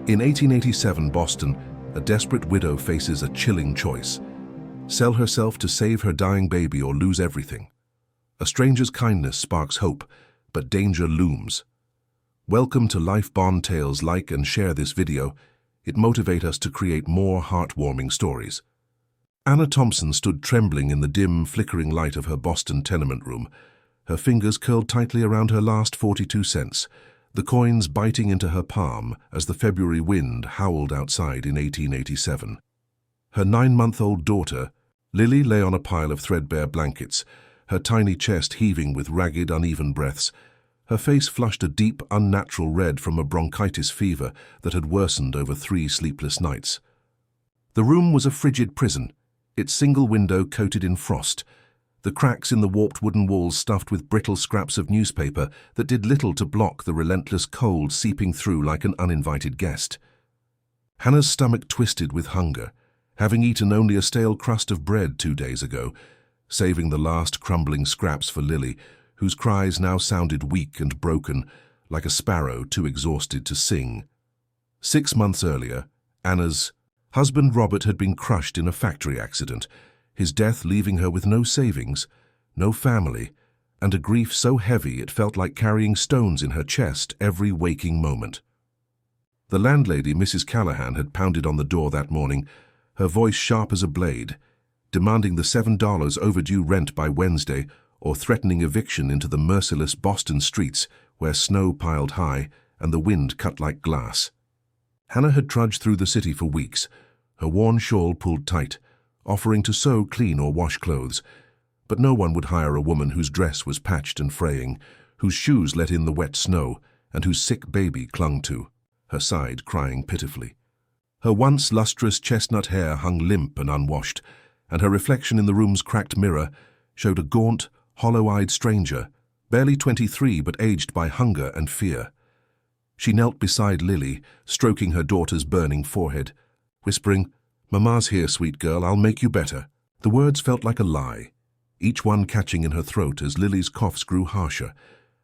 In 1887 Boston, a desperate widow faces a chilling choice: sell herself to save her dying baby or lose everything. A stranger's kindness sparks hope, but danger looms. Welcome to Life Bond Tales. Like and share this video. It motivates us to create more heartwarming stories. Anna Thompson stood trembling in the dim, flickering light of her Boston tenement room, her fingers curled tightly around her last 42 cents, the coins biting into her palm as the February wind howled outside in 1887. Her 9-month-old daughter, Lily, lay on a pile of threadbare blankets, her tiny chest heaving with ragged, uneven breaths. Her face flushed a deep, unnatural red from a bronchitis fever that had worsened over 3 sleepless nights. The room was a frigid prison, its single window coated in frost, the cracks in the warped wooden walls stuffed with brittle scraps of newspaper that did little to block the relentless cold seeping through like an uninvited guest. Hannah's stomach twisted with hunger, having eaten only a stale crust of bread 2 days ago, saving the last crumbling scraps for Lily, whose cries now sounded weak and broken, like a sparrow too exhausted to sing. 6 months earlier, Anna's husband Robert had been crushed in a factory accident, his death leaving her with no savings, no family, and a grief so heavy it felt like carrying stones in her chest every waking moment. The landlady, Mrs. Callahan, had pounded on the door that morning, her voice sharp as a blade, demanding the $7 overdue rent by Wednesday or threatening eviction into the merciless Boston streets where snow piled high and the wind cut like glass. Hannah had trudged through the city for weeks, her worn shawl pulled tight, offering to sew, clean, or wash clothes, but no one would hire a woman whose dress was patched and fraying, whose shoes let in the wet snow, and whose sick baby clung to her side, crying pitifully. Her once lustrous chestnut hair hung limp and unwashed, and her reflection in the room's cracked mirror showed a gaunt, hollow-eyed stranger, barely 23 but aged by hunger and fear. She knelt beside Lily, stroking her daughter's burning forehead, whispering, "Mama's here, sweet girl, I'll make you better." The words felt like a lie, each one catching in her throat as Lily's coughs grew harsher,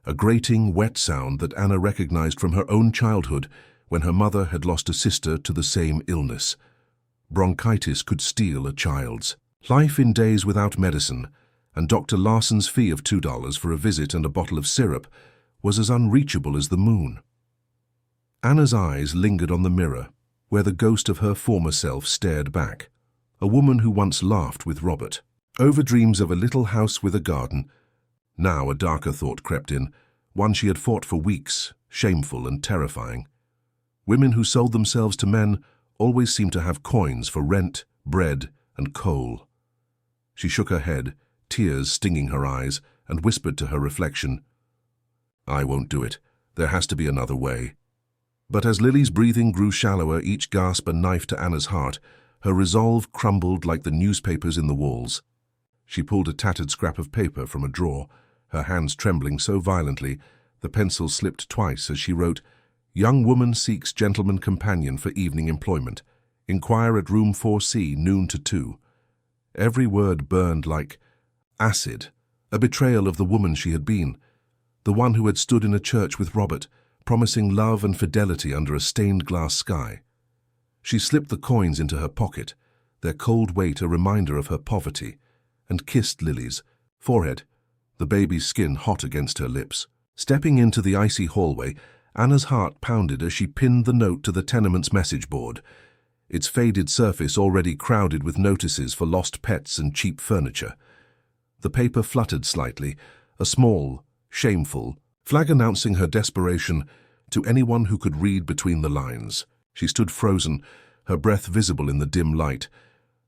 a grating, wet sound that Anna recognized from her own childhood when her mother had lost a sister to the same illness. Bronchitis could steal a child's life in days without medicine, and Dr. Larson's fee of $2 for a visit and a bottle of syrup was as unreachable as the moon. Anna's eyes lingered on the mirror, where the ghost of her former self stared back, a woman who once laughed with Robert over dreams of a little house with a garden. Now a darker thought crept in, one she had fought for weeks, shameful and terrifying. Women who sold themselves to men always seemed to have coins for rent, bread, and coal. She shook her head, tears stinging her eyes, and whispered to her reflection, "I won't do it. There has to be another way." But as Lily's breathing grew shallower, each gasp a knife to Anna's heart, her resolve crumbled like the newspapers in the walls. She pulled a tattered scrap of paper from a drawer, her hands trembling so violently the pencil slipped twice as she wrote, "Young woman seeks gentleman companion for evening employment. Inquire at room 4C, noon to 2. Every word burned like acid, a betrayal of the woman she had been, the one who had stood in a church with Robert, promising love and fidelity under a stained glass sky. She slipped the coins into her pocket, their cold weight a reminder of her poverty, and kissed Lily's forehead, the baby's skin hot against her lips. Stepping into the icy hallway, Anna's heart pounded as she pinned the note to the tenement's message board, its faded surface already crowded with notices for lost pets and cheap furniture. The paper fluttered slightly, a small, shameful flag announcing her desperation to anyone who could read between the lines. She stood frozen, her breath visible in the dim light,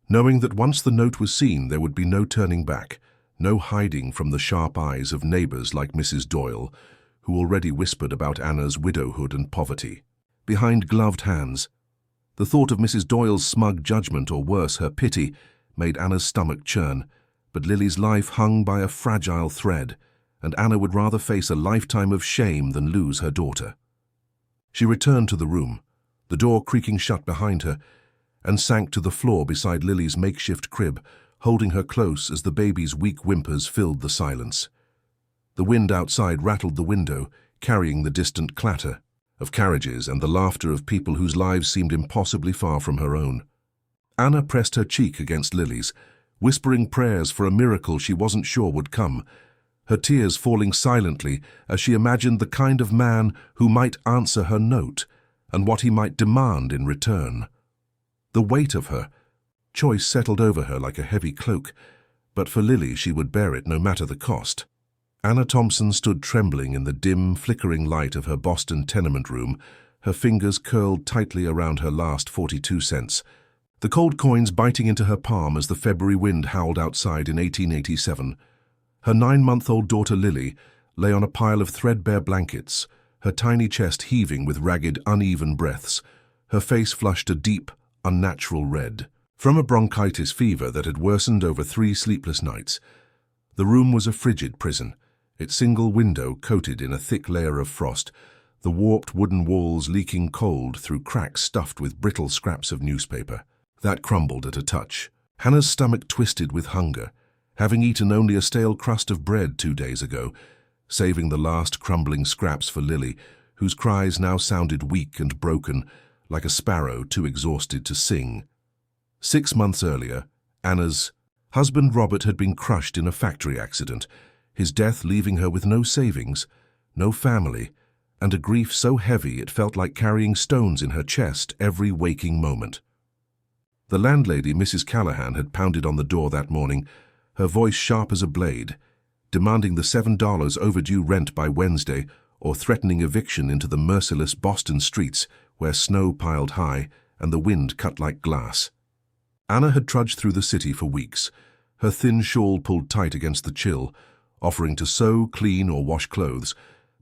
knowing that once the note was seen there would be no turning back, no hiding from the sharp eyes of neighbors like Mrs. Doyle, who already whispered about Anna's widowhood and poverty. Behind gloved hands, the thought of Mrs. Doyle's smug judgment, or worse, her pity, made Anna's stomach churn, but Lily's life hung by a fragile thread, and Anna would rather face a lifetime of shame than lose her daughter. She returned to the room, the door creaking shut behind her, and sank to the floor beside Lily's makeshift crib, holding her close as the baby's weak whimpers filled the silence. The wind outside rattled the window, carrying the distant clatter. of carriages and the laughter of people whose lives seemed impossibly far from her own. Anna pressed her cheek against Lily's, whispering prayers for a miracle she wasn't sure would come, her tears falling silently as she imagined the kind of man who might answer her note and what he might demand in return. The weight of her choice settled over her like a heavy cloak, but for Lily she would bear it no matter the cost. Anna Thompson stood trembling in the dim, flickering light of her Boston tenement room, her fingers curled tightly around her last 42 cents, the cold coins biting into her palm as the February wind howled outside in 1887. Her 9-month-old daughter Lily lay on a pile of threadbare blankets, her tiny chest heaving with ragged, uneven breaths, her face flushed a deep, unnatural red. From a bronchitis fever that had worsened over 3 sleepless nights, the room was a frigid prison, its single window coated in a thick layer of frost, the warped wooden walls leaking cold through cracks stuffed with brittle scraps of newspaper. That crumbled at a touch. Hannah's stomach twisted with hunger, having eaten only a stale crust of bread 2 days ago, saving the last crumbling scraps for Lily, whose cries now sounded weak and broken, like a sparrow too exhausted to sing. 6 months earlier, Anna's husband Robert had been crushed in a factory accident, his death leaving her with no savings, no family, and a grief so heavy it felt like carrying stones in her chest every waking moment. The landlady, Mrs. Callahan, had pounded on the door that morning, her voice sharp as a blade, demanding the $7 overdue rent by Wednesday or threatening eviction into the merciless Boston streets where snow piled high and the wind cut like glass. Anna had trudged through the city for weeks, her thin shawl pulled tight against the chill, offering to sew, clean, or wash clothes,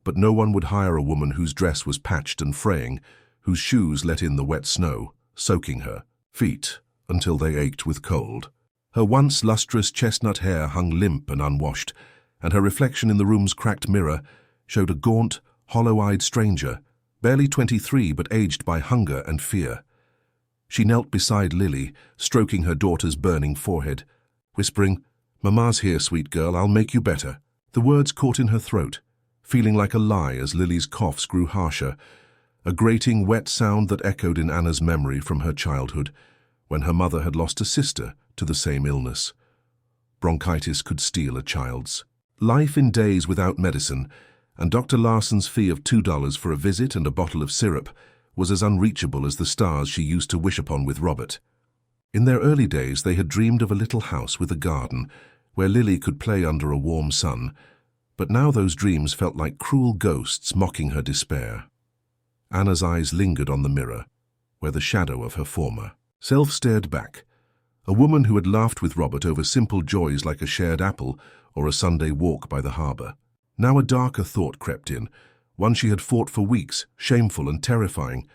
but no one would hire a woman whose dress was patched and fraying, whose shoes let in the wet snow, soaking her feet until they ached with cold. Her once lustrous chestnut hair hung limp and unwashed, and her reflection in the room's cracked mirror showed a gaunt, hollow-eyed stranger, barely 23 but aged by hunger and fear. She knelt beside Lily, stroking her daughter's burning forehead, whispering, "Mama's here, sweet girl, I'll make you better." The words caught in her throat, feeling like a lie as Lily's coughs grew harsher, a grating, wet sound that echoed in Anna's memory from her childhood, when her mother had lost a sister to the same illness. Bronchitis could steal a child's life in days without medicine, and Dr. Larson's fee of $2 for a visit and a bottle of syrup was as unreachable as the stars she used to wish upon with Robert. In their early days they had dreamed of a little house with a garden, where Lily could play under a warm sun, but now those dreams felt like cruel ghosts mocking her despair. Anna's eyes lingered on the mirror, where the shadow of her former self stared back, a woman who had laughed with Robert over simple joys like a shared apple or a Sunday walk by the harbor. Now a darker thought crept in, one she had fought for weeks, shameful and terrifying.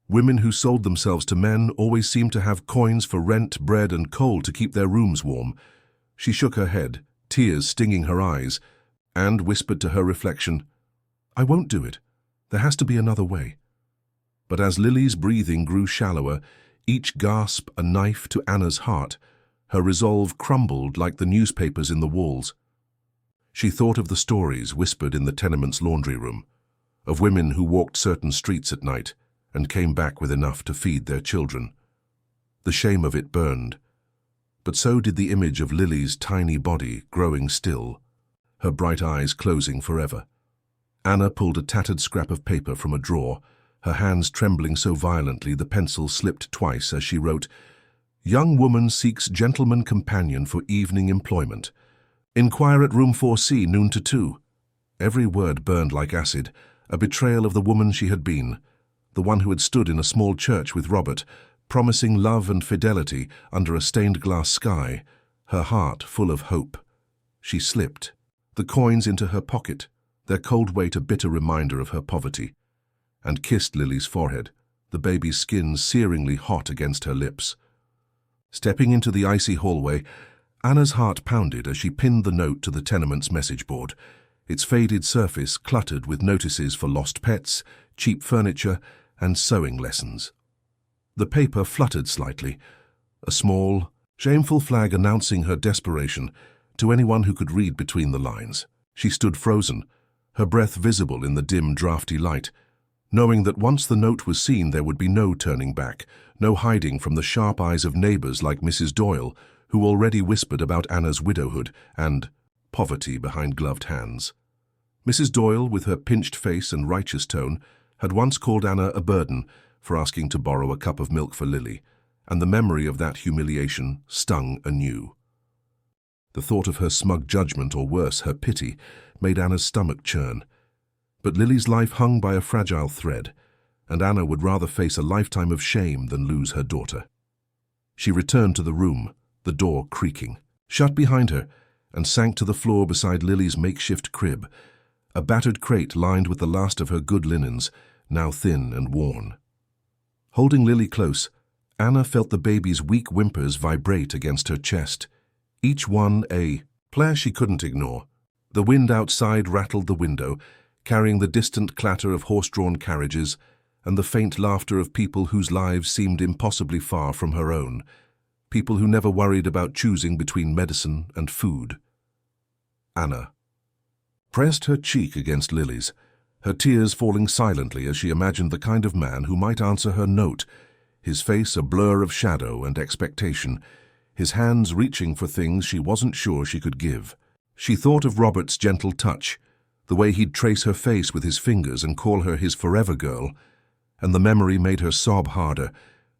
Women who sold themselves to men always seemed to have coins for rent, bread, and coal to keep their rooms warm. She shook her head, tears stinging her eyes, and whispered to her reflection, "I won't do it. There has to be another way." But as Lily's breathing grew shallower, each gasp a knife to Anna's heart, her resolve crumbled like the newspapers in the walls. She thought of the stories whispered in the tenement's laundry room, of women who walked certain streets at night and came back with enough to feed their children. The shame of it burned, but so did the image of Lily's tiny body growing still, her bright eyes closing forever. Anna pulled a tattered scrap of paper from a drawer, her hands trembling so violently the pencil slipped twice as she wrote, "Young woman seeks gentleman companion for evening employment. Inquire at room 4C, noon to 2. Every word burned like acid, a betrayal of the woman she had been, the one who had stood in a small church with Robert, promising love and fidelity under a stained-glass sky, her heart full of hope. She slipped, the coins into her pocket, their cold weight a bitter reminder of her poverty, and kissed Lily's forehead, the baby's skin searingly hot against her lips. Stepping into the icy hallway, Anna's heart pounded as she pinned the note to the tenement's message board, its faded surface cluttered with notices for lost pets, cheap furniture, and sewing lessons. The paper fluttered slightly, a small, shameful flag announcing her desperation to anyone who could read between the lines. She stood frozen, her breath visible in the dim, drafty light, knowing that once the note was seen there would be no turning back, no hiding from the sharp eyes of neighbors like Mrs. Doyle, who already whispered about Anna's widowhood and poverty behind gloved hands. Mrs. Doyle, with her pinched face and righteous tone, had once called Anna a burden for asking to borrow a cup of milk for Lily, and the memory of that humiliation stung anew. The thought of her smug judgment, or worse, her pity, made Anna's stomach churn. But Lily's life hung by a fragile thread, and Anna would rather face a lifetime of shame than lose her daughter. She returned to the room, the door creaking, shut behind her, and sank to the floor beside Lily's makeshift crib, a battered crate lined with the last of her good linens, now thin and worn. Holding Lily close, Anna felt the baby's weak whimpers vibrate against her chest, each one a plare she couldn't ignore. The wind outside rattled the window, carrying the distant clatter of horse-drawn carriages and the faint laughter of people whose lives seemed impossibly far from her own, people who never worried about choosing between medicine and food. Anna pressed her cheek against Lily's, her tears falling silently as she imagined the kind of man who might answer her note, his face a blur of shadow and expectation, his hands reaching for things she wasn't sure she could give. She thought of Robert's gentle touch, the way he'd trace her face with his fingers and call her his forever girl, and the memory made her sob harder,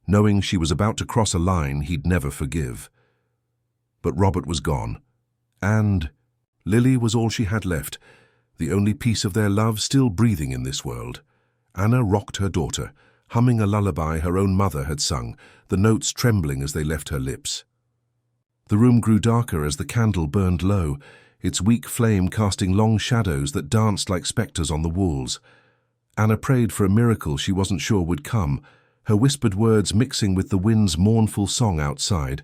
knowing she was about to cross a line he'd never forgive. But Robert was gone, and Lily was all she had left, the only piece of their love still breathing in this world. Anna rocked her daughter, humming a lullaby her own mother had sung, the notes trembling as they left her lips. The room grew darker as the candle burned low, its weak flame casting long shadows that danced like spectres on the walls. Anna prayed for a miracle she wasn't sure would come, her whispered words mixing with the wind's mournful song outside,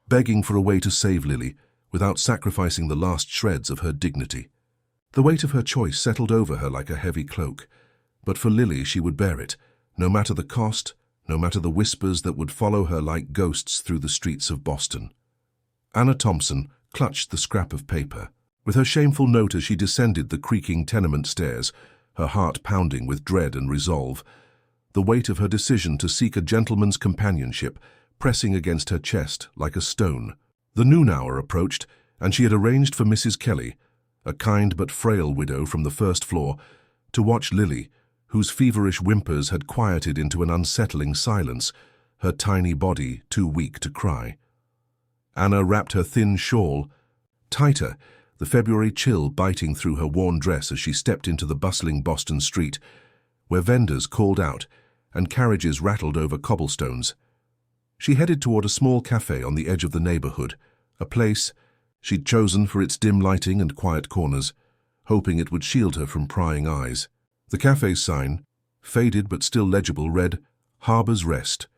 begging for a way to save Lily, without sacrificing the last shreds of her dignity. The weight of her choice settled over her like a heavy cloak, but for Lily she would bear it, no matter the cost, no matter the whispers that would follow her like ghosts through the streets of Boston. Anna Thompson clutched the scrap of paper, with her shameful note as she descended the creaking tenement stairs, her heart pounding with dread and resolve, the weight of her decision to seek a gentleman's companionship pressing against her chest like a stone. The noon hour approached, and she had arranged for Mrs. Kelly, a kind but frail widow from the first floor, to watch Lily, whose feverish whimpers had quieted into an unsettling silence, her tiny body too weak to cry. Anna wrapped her thin shawl tighter, the February chill biting through her worn dress as she stepped into the bustling Boston street, where vendors called out and carriages rattled over cobblestones. She headed toward a small cafe on the edge of the neighborhood, a place she'd chosen for its dim lighting and quiet corners, hoping it would shield her from prying eyes. The cafe's sign, faded but still legible, read, "Harbor's Rest,"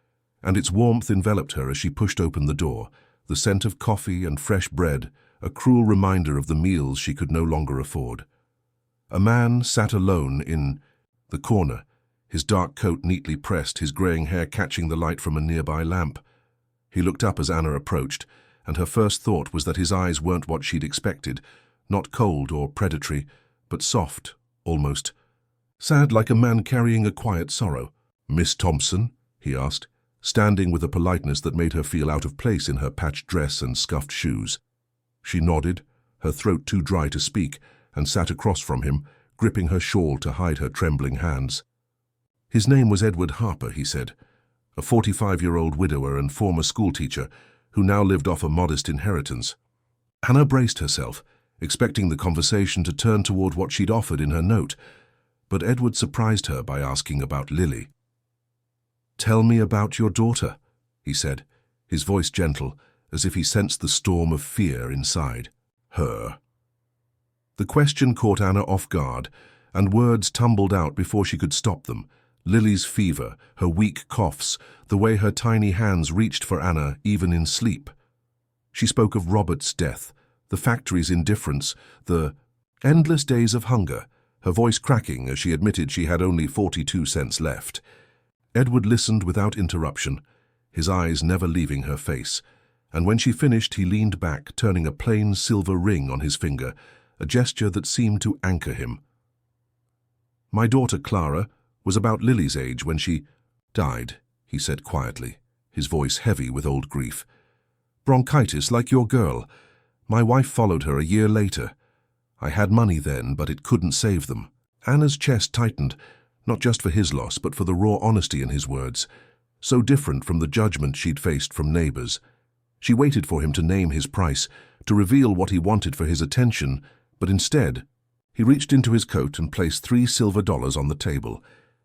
and its warmth enveloped her as she pushed open the door, the scent of coffee and fresh bread, a cruel reminder of the meals she could no longer afford. A man sat alone in the corner, his dark coat neatly pressed, his graying hair catching the light from a nearby lamp. He looked up as Anna approached, and her first thought was that his eyes weren't what she'd expected, not cold or predatory, but soft, almost sad, like a man carrying a quiet sorrow. "Miss Thompson?" he asked, standing with a politeness that made her feel out of place in her patched dress and scuffed shoes. She nodded, her throat too dry to speak, and sat across from him, gripping her shawl to hide her trembling hands. His name was Edward Harper, he said, a 45-year-old widower and former schoolteacher who now lived off a modest inheritance. Anna braced herself, expecting the conversation to turn toward what she'd offered in her note, but Edward surprised her by asking about Lily. "Tell me about your daughter," he said, his voice gentle, as if he sensed the storm of fear inside. "Her?" The question caught Anna off guard, and words tumbled out before she could stop them. Lily's fever, her weak coughs, the way her tiny hands reached for Anna even in sleep. She spoke of Robert's death, the factory's indifference, the endless days of hunger, her voice cracking as she admitted she had only 42 cents left. Edward listened without interruption, his eyes never leaving her face, and when she finished he leaned back, turning a plain silver ring on his finger, a gesture that seemed to anchor him. "My daughter Clara was about Lily's age when she died, he said quietly, his voice heavy with old grief. Bronchitis, like your girl. My wife followed her a year later. I had money then, but it couldn't save them. Anna's chest tightened, not just for his loss, but for the raw honesty in his words, so different from the judgment she'd faced from neighbors. She waited for him to name his price, to reveal what he wanted for his attention, but instead, he reached into his coat and placed $3 silver on the table,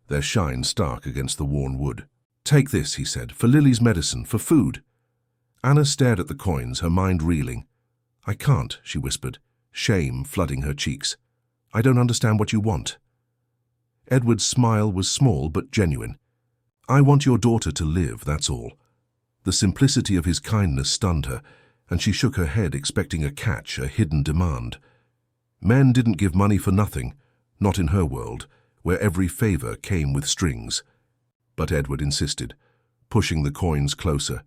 their shine stark against the worn wood. Take this, he said, for Lily's medicine, for food. Anna stared at the coins, her mind reeling. I can't, she whispered, shame flooding her cheeks. I don't understand what you want. Edward's smile was small but genuine. I want your daughter to live, that's all. The simplicity of his kindness stunned her, and she shook her head, expecting a catch, a hidden demand. Men didn't give money for nothing, not in her world, where every favor came with strings. But Edward insisted, pushing the coins closer,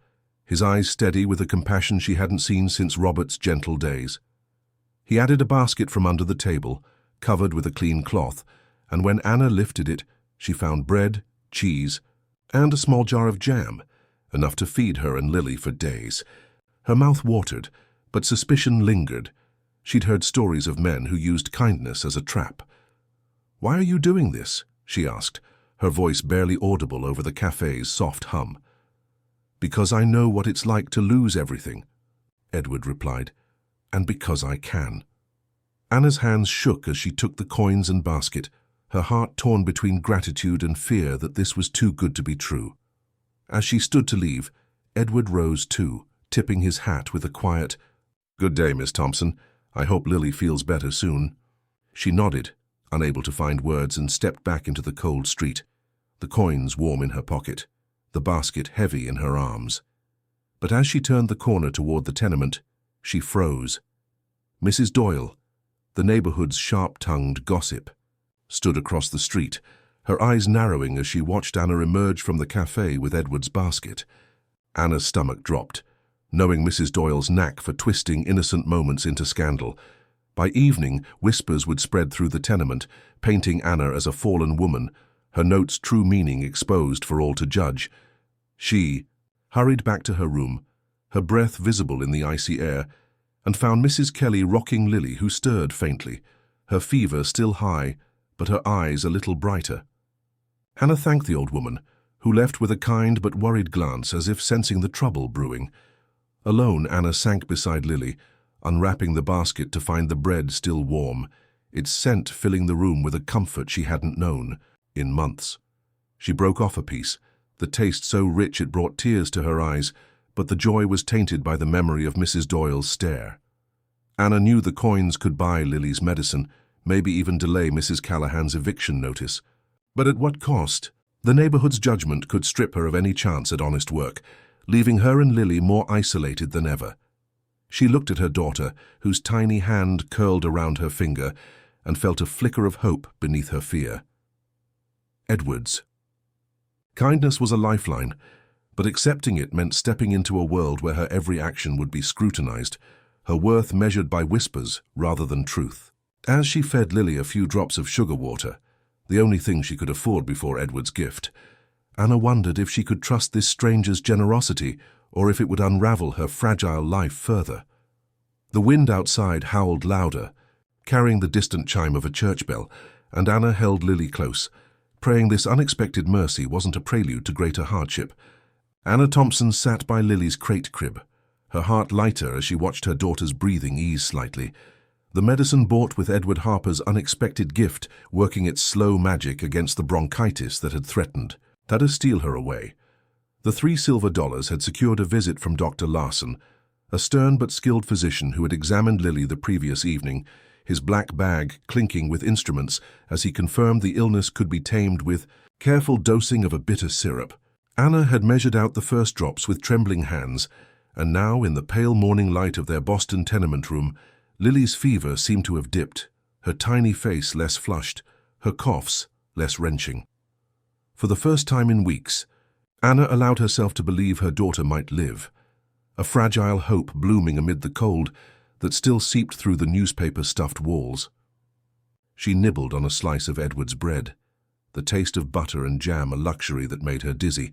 his eyes steady with a compassion she hadn't seen since Robert's gentle days. He added a basket from under the table, covered with a clean cloth, and when Anna lifted it, she found bread, cheese, and a small jar of jam, enough to feed her and Lily for days. Her mouth watered, but suspicion lingered. She'd heard stories of men who used kindness as a trap. Why are you doing this? She asked, her voice barely audible over the cafe's soft hum. Because I know what it's like to lose everything, Edward replied, and because I can. Anna's hands shook as she took the coins and basket, her heart torn between gratitude and fear that this was too good to be true. As she stood to leave, Edward rose too, tipping his hat with a quiet, "Good day, Miss Thompson. I hope Lily feels better soon." She nodded, unable to find words, and stepped back into the cold street, the coins warm in her pocket, the basket heavy in her arms. But as she turned the corner toward the tenement, she froze. Mrs. Doyle, the neighborhood's sharp-tongued gossip, stood across the street, her eyes narrowing as she watched Anna emerge from the cafe with Edward's basket. Anna's stomach dropped, knowing Mrs. Doyle's knack for twisting innocent moments into scandal. By evening, whispers would spread through the tenement, painting Anna as a fallen woman, her note's true meaning exposed for all to judge. She hurried back to her room, her breath visible in the icy air, and found Mrs. Kelly rocking Lily, who stirred faintly, her fever still high, but her eyes a little brighter. Anna thanked the old woman, who left with a kind but worried glance as if sensing the trouble brewing. Alone, Anna sank beside Lily, unwrapping the basket to find the bread still warm, its scent filling the room with a comfort she hadn't known in months. She broke off a piece, the taste so rich it brought tears to her eyes, but the joy was tainted by the memory of Mrs. Doyle's stare. Anna knew the coins could buy Lily's medicine, maybe even delay Mrs. Callahan's eviction notice. But at what cost? The neighborhood's judgment could strip her of any chance at honest work, leaving her and Lily more isolated than ever. She looked at her daughter, whose tiny hand curled around her finger, and felt a flicker of hope beneath her fear. Edwards. Kindness was a lifeline, but accepting it meant stepping into a world where her every action would be scrutinized, her worth measured by whispers rather than truth. As she fed Lily a few drops of sugar water, the only thing she could afford before Edward's gift, Anna wondered if she could trust this stranger's generosity or if it would unravel her fragile life further. The wind outside howled louder, carrying the distant chime of a church bell, and Anna held Lily close, praying this unexpected mercy wasn't a prelude to greater hardship. Anna Thompson sat by Lily's crate crib, her heart lighter as she watched her daughter's breathing ease slightly, the medicine bought with Edward Harper's unexpected gift working its slow magic against the bronchitis that had threatened to steal her away. The $3 silver had secured a visit from Dr. Larson, a stern but skilled physician who had examined Lily the previous evening, his black bag clinking with instruments as he confirmed the illness could be tamed with careful dosing of a bitter syrup. Anna had measured out the first drops with trembling hands, and now, in the pale morning light of their Boston tenement room, Lily's fever seemed to have dipped, her tiny face less flushed, her coughs less wrenching. For the first time in weeks, Anna allowed herself to believe her daughter might live, a fragile hope blooming amid the cold that still seeped through the newspaper-stuffed walls. She nibbled on a slice of Edward's bread, the taste of butter and jam a luxury that made her dizzy,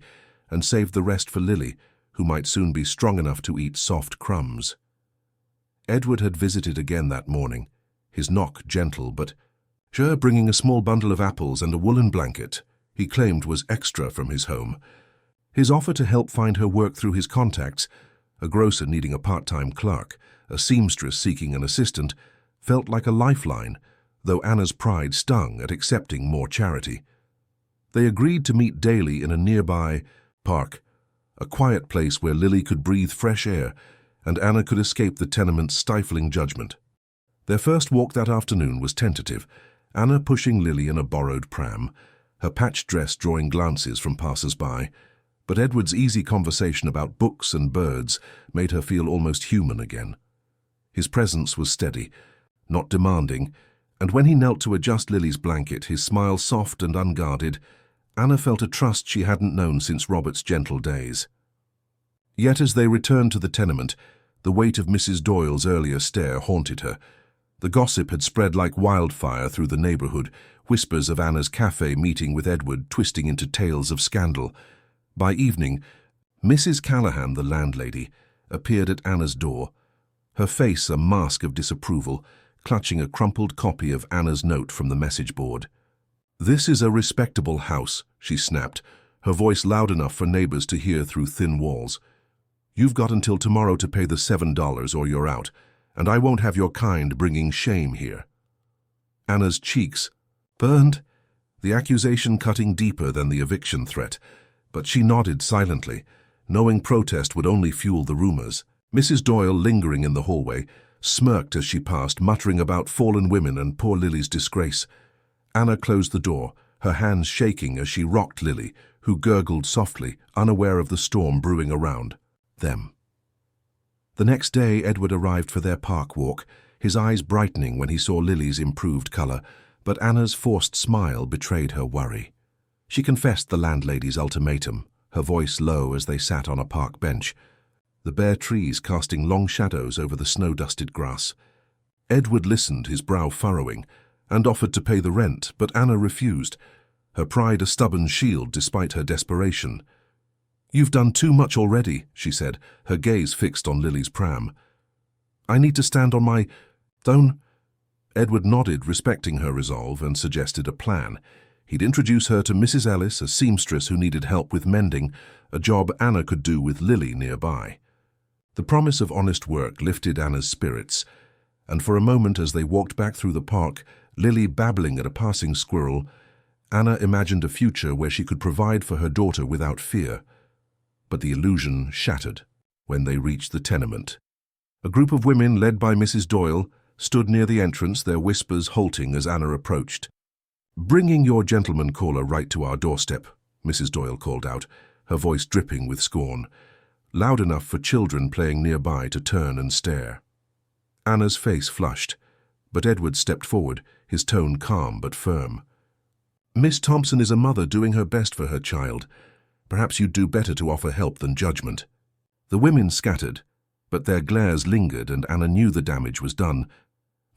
and saved the rest for Lily, who might soon be strong enough to eat soft crumbs. Edward had visited again that morning, his knock gentle but sure, bringing a small bundle of apples and a woolen blanket he claimed was extra from his home. His offer to help find her work through his contacts, a grocer needing a part-time clerk, a seamstress seeking an assistant, felt like a lifeline, though Anna's pride stung at accepting more charity. They agreed to meet daily in a nearby park, a quiet place where Lily could breathe fresh air and Anna could escape the tenement's stifling judgment. Their first walk that afternoon was tentative, Anna pushing Lily in a borrowed pram, her patched dress drawing glances from passers-by, but Edward's easy conversation about books and birds made her feel almost human again. His presence was steady, not demanding, and when he knelt to adjust Lily's blanket, his smile soft and unguarded, Anna felt a trust she hadn't known since Robert's gentle days. Yet as they returned to the tenement, the weight of Mrs. Doyle's earlier stare haunted her. The gossip had spread like wildfire through the neighborhood, whispers of Anna's cafe meeting with Edward twisting into tales of scandal. By evening, Mrs. Callahan, the landlady, appeared at Anna's door, her face a mask of disapproval, clutching a crumpled copy of Anna's note from the message board. "This is a respectable house," she snapped, her voice loud enough for neighbors to hear through thin walls. "You've got until tomorrow to pay the $7 or you're out, and I won't have your kind bringing shame here." Anna's cheeks burned, the accusation cutting deeper than the eviction threat, but she nodded silently, knowing protest would only fuel the rumors. Mrs. Doyle, lingering in the hallway, smirked as she passed, muttering about fallen women and poor Lily's disgrace. Anna closed the door, her hands shaking as she rocked Lily, who gurgled softly, unaware of the storm brewing around them. The next day, Edward arrived for their park walk, his eyes brightening when he saw Lily's improved color, but Anna's forced smile betrayed her worry. She confessed the landlady's ultimatum, her voice low as they sat on a park bench, the bare trees casting long shadows over the snow-dusted grass. Edward listened, his brow furrowing, and offered to pay the rent, but Anna refused, her pride a stubborn shield despite her desperation. "You've done too much already," she said, her gaze fixed on Lily's pram. "I need to stand on my own." Edward nodded, respecting her resolve, and suggested a plan. He'd introduce her to Mrs. Ellis, a seamstress who needed help with mending, a job Anna could do with Lily nearby. The promise of honest work lifted Anna's spirits, and for a moment as they walked back through the park, Lily babbling at a passing squirrel, Anna imagined a future where she could provide for her daughter without fear. But the illusion shattered when they reached the tenement. A group of women, led by Mrs. Doyle, stood near the entrance, their whispers halting as Anna approached. "Bringing your gentleman caller right to our doorstep," Mrs. Doyle called out, her voice dripping with scorn, loud enough for children playing nearby to turn and stare. Anna's face flushed, but Edward stepped forward, his tone calm but firm. "Miss Thompson is a mother doing her best for her child. Perhaps you'd do better to offer help than judgment." The women scattered, but their glares lingered and Anna knew the damage was done.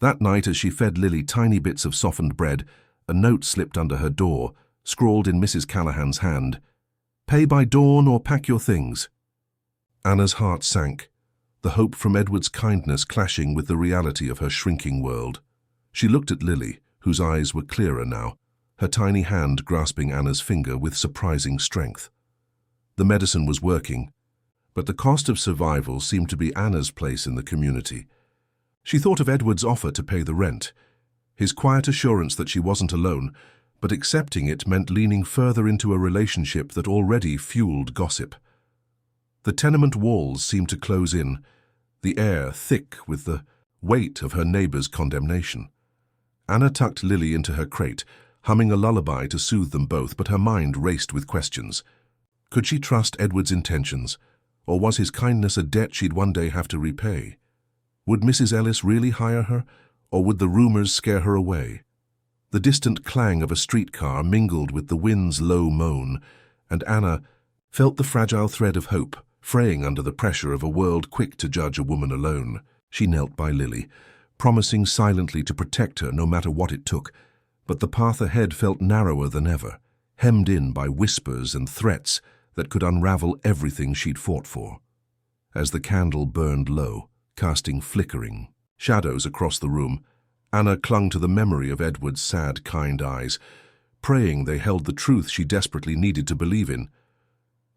That night, as she fed Lily tiny bits of softened bread, a note slipped under her door, scrawled in Mrs. Callahan's hand, "Pay by dawn or pack your things." Anna's heart sank, the hope from Edward's kindness clashing with the reality of her shrinking world. She looked at Lily, whose eyes were clearer now, her tiny hand grasping Anna's finger with surprising strength. The medicine was working, but the cost of survival seemed to be Anna's place in the community. She thought of Edward's offer to pay the rent, his quiet assurance that she wasn't alone, but accepting it meant leaning further into a relationship that already fueled gossip. The tenement walls seemed to close in, the air thick with the weight of her neighbor's condemnation. Anna tucked Lily into her crate, humming a lullaby to soothe them both, but her mind raced with questions. Could she trust Edward's intentions, or was his kindness a debt she'd one day have to repay? Would Mrs. Ellis really hire her, or would the rumors scare her away? The distant clang of a streetcar mingled with the wind's low moan, and Anna felt the fragile thread of hope fraying under the pressure of a world quick to judge a woman alone. She knelt by Lily, promising silently to protect her no matter what it took, But the path ahead felt narrower than ever, hemmed in by whispers and threats that could unravel everything she'd fought for. As the candle burned low, casting flickering shadows across the room, Anna clung to the memory of Edward's sad, kind eyes, praying they held the truth she desperately needed to believe in.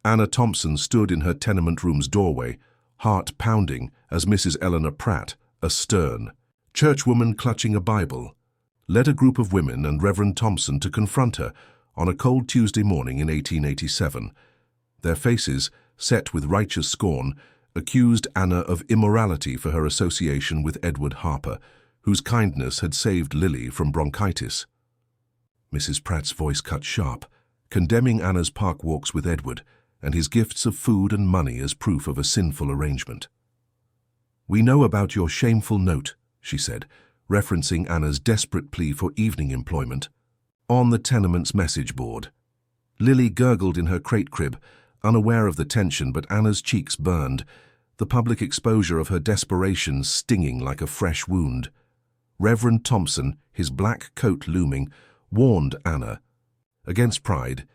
Anna Thompson stood in her tenement room's doorway, heart pounding as Mrs. Eleanor Pratt, a stern churchwoman clutching a Bible, led a group of women and Reverend Thompson to confront her on a cold Tuesday morning in 1887. Their faces, set with righteous scorn, accused Anna of immorality for her association with Edward Harper, whose kindness had saved Lily from bronchitis. Mrs. Pratt's voice cut sharp, condemning Anna's park walks with Edward and his gifts of food and money as proof of a sinful arrangement. "We know about your shameful note," she said, referencing Anna's desperate plea for evening employment, "on the tenement's message board." Lily gurgled in her crate crib, unaware of the tension, but Anna's cheeks burned, the public exposure of her desperation stinging like a fresh wound. Reverend Thompson, his black coat looming, warned Anna against pride,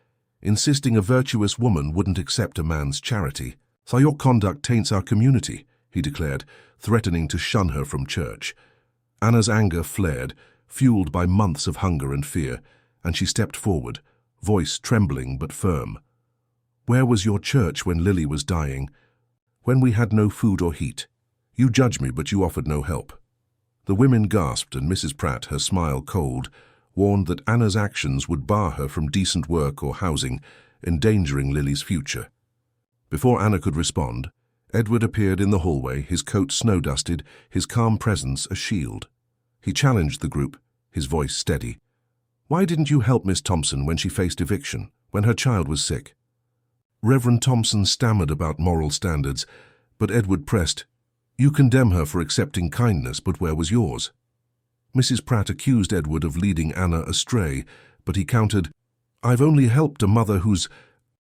insisting a virtuous woman wouldn't accept a man's charity. "So your conduct taints our community," he declared, threatening to shun her from church. Anna's anger flared, fueled by months of hunger and fear, and she stepped forward, voice trembling but firm. "Where was your church when Lily was dying? When we had no food or heat? You judged me, but you offered no help." The women gasped, and Mrs. Pratt, her smile cold, warned that Anna's actions would bar her from decent work or housing, endangering Lily's future. Before Anna could respond, Edward appeared in the hallway, his coat snow-dusted, his calm presence a shield. He challenged the group, his voice steady. "Why didn't you help Miss Thompson when she faced eviction, when her child was sick?" Reverend Thompson stammered about moral standards, but Edward pressed, "You condemn her for accepting kindness, but where was yours?" Mrs. Pratt accused Edward of leading Anna astray, but he countered, "I've only helped a mother who's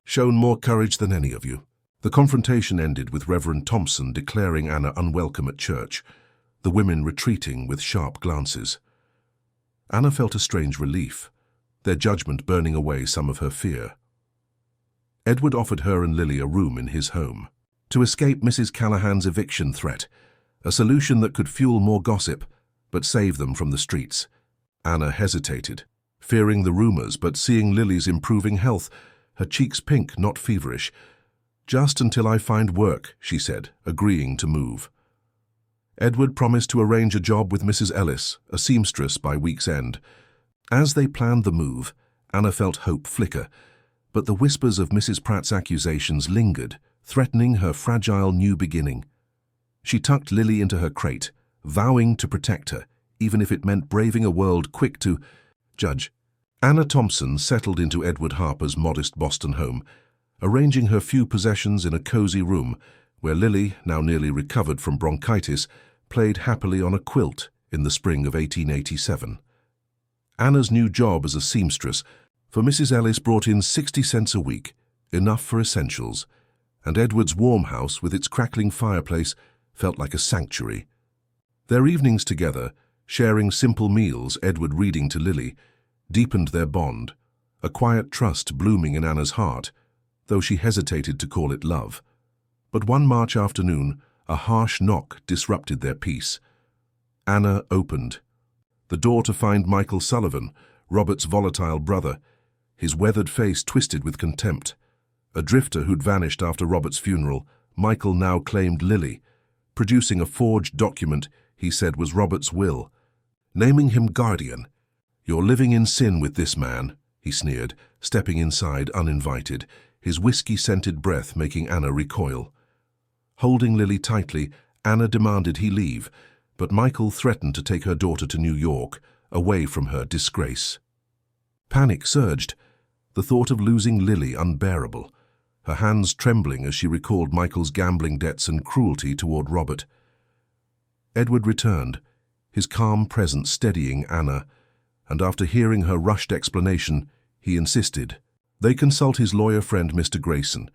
shown more courage than any of you." The confrontation ended with Reverend Thompson declaring Anna unwelcome at church, the women retreating with sharp glances. Anna felt a strange relief, their judgment burning away some of her fear. Edward offered her and Lily a room in his home to escape Mrs. Callahan's eviction threat, a solution that could fuel more gossip but save them from the streets. Anna hesitated, fearing the rumors, but seeing Lily's improving health, her cheeks pink, not feverish. "Just until I find work," she said, agreeing to move. Edward promised to arrange a job with Mrs. Ellis, a seamstress, by week's end. As they planned the move, Anna felt hope flicker, but the whispers of Mrs. Pratt's accusations lingered, threatening her fragile new beginning. She tucked Lily into her crate, vowing to protect her, even if it meant braving a world quick to judge. Anna Thompson settled into Edward Harper's modest Boston home, arranging her few possessions in a cozy room where Lily, now nearly recovered from bronchitis, played happily on a quilt in the spring of 1887. Anna's new job as a seamstress for Mrs. Ellis brought in 60 cents a week, enough for essentials, and Edward's warm house with its crackling fireplace felt like a sanctuary. Their evenings together, sharing simple meals, Edward reading to Lily, deepened their bond, a quiet trust blooming in Anna's heart, though she hesitated to call it love. But one March afternoon, a harsh knock disrupted their peace. Anna opened the door to find Michael Sullivan, Robert's volatile brother, his weathered face twisted with contempt. A drifter who'd vanished after Robert's funeral, Michael now claimed Lily, producing a forged document he said was Robert's will, naming him guardian. "You're living in sin with this man," he sneered, stepping inside uninvited, his whiskey-scented breath making Anna recoil. Holding Lily tightly, Anna demanded he leave, but Michael threatened to take her daughter to New York, away from her disgrace. Panic surged, the thought of losing Lily unbearable, her hands trembling as she recalled Michael's gambling debts and cruelty toward Robert. Edward returned, his calm presence steadying Anna, and after hearing her rushed explanation, he insisted. They consult his lawyer friend, Mr. Grayson.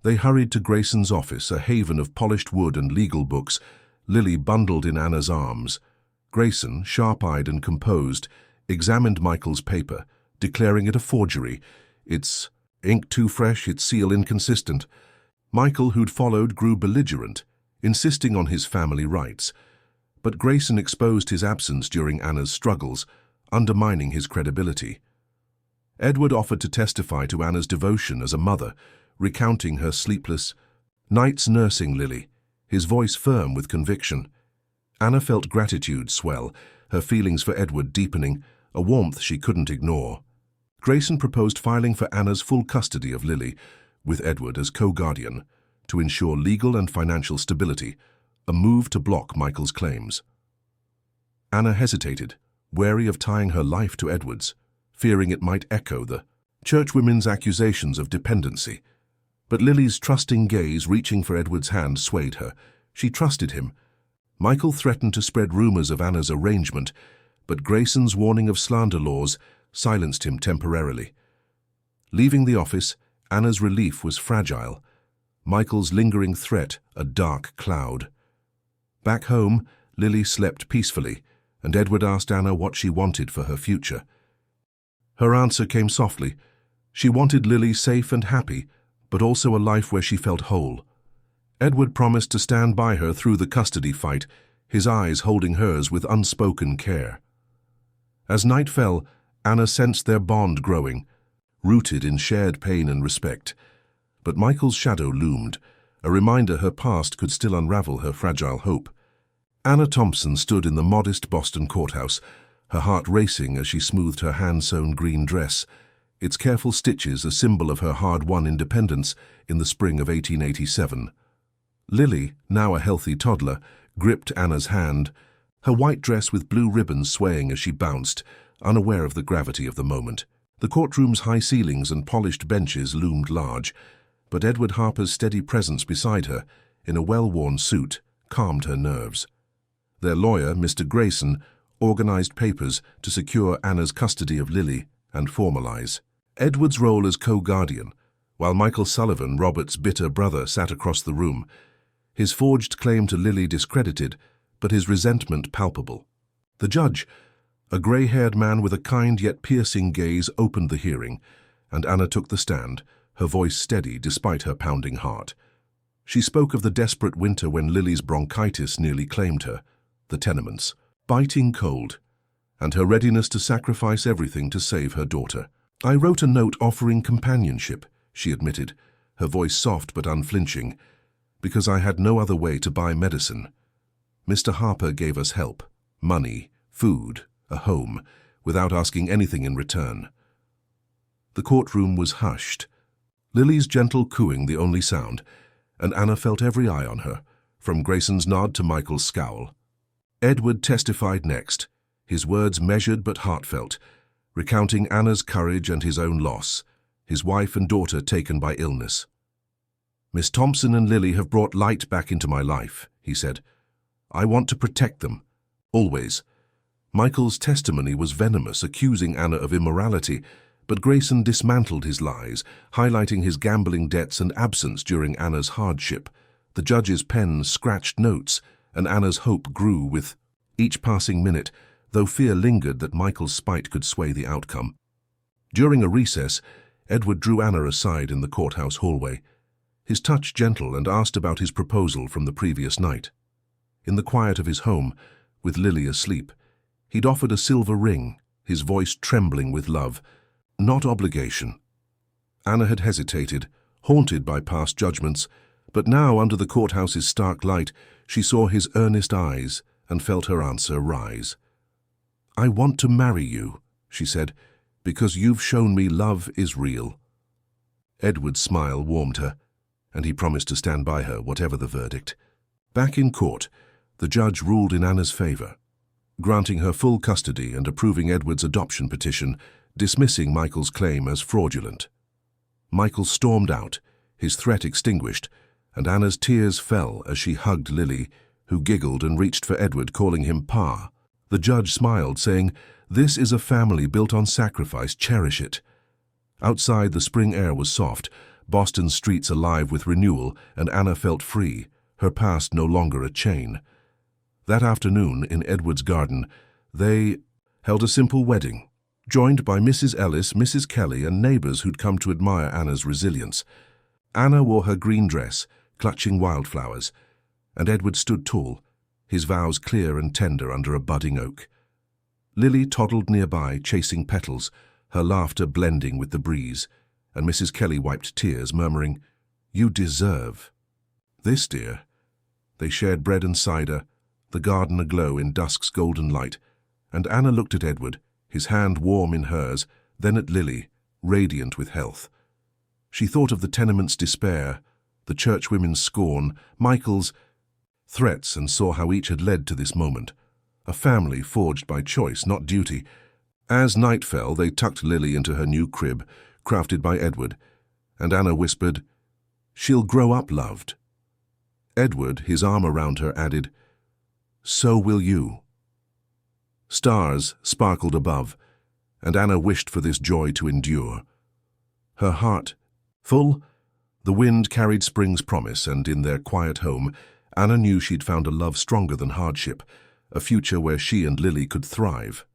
They hurried to Grayson's office, a haven of polished wood and legal books, Lily bundled in Anna's arms. Grayson, sharp-eyed and composed, examined Michael's paper, declaring it a forgery. Its ink too fresh, its seal inconsistent. Michael, who'd followed, grew belligerent, insisting on his family rights. But Grayson exposed his absence during Anna's struggles, undermining his credibility. Edward offered to testify to Anna's devotion as a mother, recounting her sleepless nights nursing Lily, his voice firm with conviction. Anna felt gratitude swell, her feelings for Edward deepening, a warmth she couldn't ignore. Grayson proposed filing for Anna's full custody of Lily, with Edward as co-guardian, to ensure legal and financial stability, a move to block Michael's claims. Anna hesitated, wary of tying her life to Edward's, fearing it might echo the churchwomen's accusations of dependency. But Lily's trusting gaze reaching for Edward's hand swayed her. She trusted him. Michael threatened to spread rumors of Anna's arrangement, but Grayson's warning of slander laws silenced him temporarily. Leaving the office, Anna's relief was fragile, Michael's lingering threat a dark cloud. Back home, Lily slept peacefully, and Edward asked Anna what she wanted for her future. Her answer came softly. She wanted Lily safe and happy, but also a life where she felt whole. Edward promised to stand by her through the custody fight, his eyes holding hers with unspoken care. As night fell, Anna sensed their bond growing, rooted in shared pain and respect. But Michael's shadow loomed, a reminder her past could still unravel her fragile hope. Anna Thompson stood in the modest Boston courthouse, her heart racing as she smoothed her hand-sewn green dress, its careful stitches a symbol of her hard-won independence in the spring of 1887. Lily, now a healthy toddler, gripped Anna's hand, her white dress with blue ribbons swaying as she bounced, unaware of the gravity of the moment. The courtroom's high ceilings and polished benches loomed large, but Edward Harper's steady presence beside her, in a well-worn suit, calmed her nerves. Their lawyer, Mr. Grayson, organized papers to secure Anna's custody of Lily and formalize Edward's role as co-guardian, while Michael Sullivan, Robert's bitter brother, sat across the room, his forged claim to Lily discredited, but his resentment palpable. The judge, a grey-haired man with a kind yet piercing gaze, opened the hearing, and Anna took the stand, her voice steady despite her pounding heart. She spoke of the desperate winter when Lily's bronchitis nearly claimed her, the tenements, biting cold, and her readiness to sacrifice everything to save her daughter. "I wrote a note offering companionship," she admitted, her voice soft but unflinching, "because I had no other way to buy medicine. Mr. Harper gave us help, money, food, a home, without asking anything in return." The courtroom was hushed, Lily's gentle cooing the only sound, and Anna felt every eye on her, from Grayson's nod to Michael's scowl. Edward testified next, his words measured but heartfelt, recounting Anna's courage and his own loss, his wife and daughter taken by illness. "Miss Thompson and Lily have brought light back into my life," he said. "I want to protect them, always." Michael's testimony was venomous, accusing Anna of immorality, but Grayson dismantled his lies, highlighting his gambling debts and absence during Anna's hardship. The judge's pen scratched notes, and Anna's hope grew with each passing minute, though fear lingered that Michael's spite could sway the outcome. During a recess, Edward drew Anna aside in the courthouse hallway, his touch gentle, and asked about his proposal from the previous night. In the quiet of his home, with Lily asleep, he'd offered a silver ring, his voice trembling with love, not obligation. Anna had hesitated, haunted by past judgments, but now, under the courthouse's stark light, she saw his earnest eyes and felt her answer rise. "I want to marry you," she said, "because you've shown me love is real." Edward's smile warmed her, and he promised to stand by her, whatever the verdict. Back in court, the judge ruled in Anna's favor, granting her full custody and approving Edward's adoption petition, dismissing Michael's claim as fraudulent. Michael stormed out, his threat extinguished, and Anna's tears fell as she hugged Lily, who giggled and reached for Edward, calling him Pa. The judge smiled, saying, "This is a family built on sacrifice, cherish it." Outside, the spring air was soft, Boston's streets alive with renewal, and Anna felt free, her past no longer a chain. That afternoon, in Edward's garden, they held a simple wedding, joined by Mrs. Ellis, Mrs. Kelly, and neighbours who'd come to admire Anna's resilience. Anna wore her green dress, clutching wildflowers, and Edward stood tall, his vows clear and tender under a budding oak. Lily toddled nearby, chasing petals, her laughter blending with the breeze, and Mrs. Kelly wiped tears, murmuring, "You deserve this, dear." They shared bread and cider, the garden aglow in dusk's golden light, and Anna looked at Edward, his hand warm in hers, then at Lily, radiant with health. She thought of the tenement's despair, the churchwomen's scorn, Michael's threats, and saw how each had led to this moment. A family forged by choice, not duty. As night fell, they tucked Lily into her new crib, crafted by Edward, and Anna whispered, "She'll grow up loved." Edward, his arm around her, added, "So will you." Stars sparkled above, and Anna wished for this joy to endure. Her heart full, the wind carried spring's promise, and in their quiet home, Anna knew she'd found a love stronger than hardship, a future where she and Lily could thrive.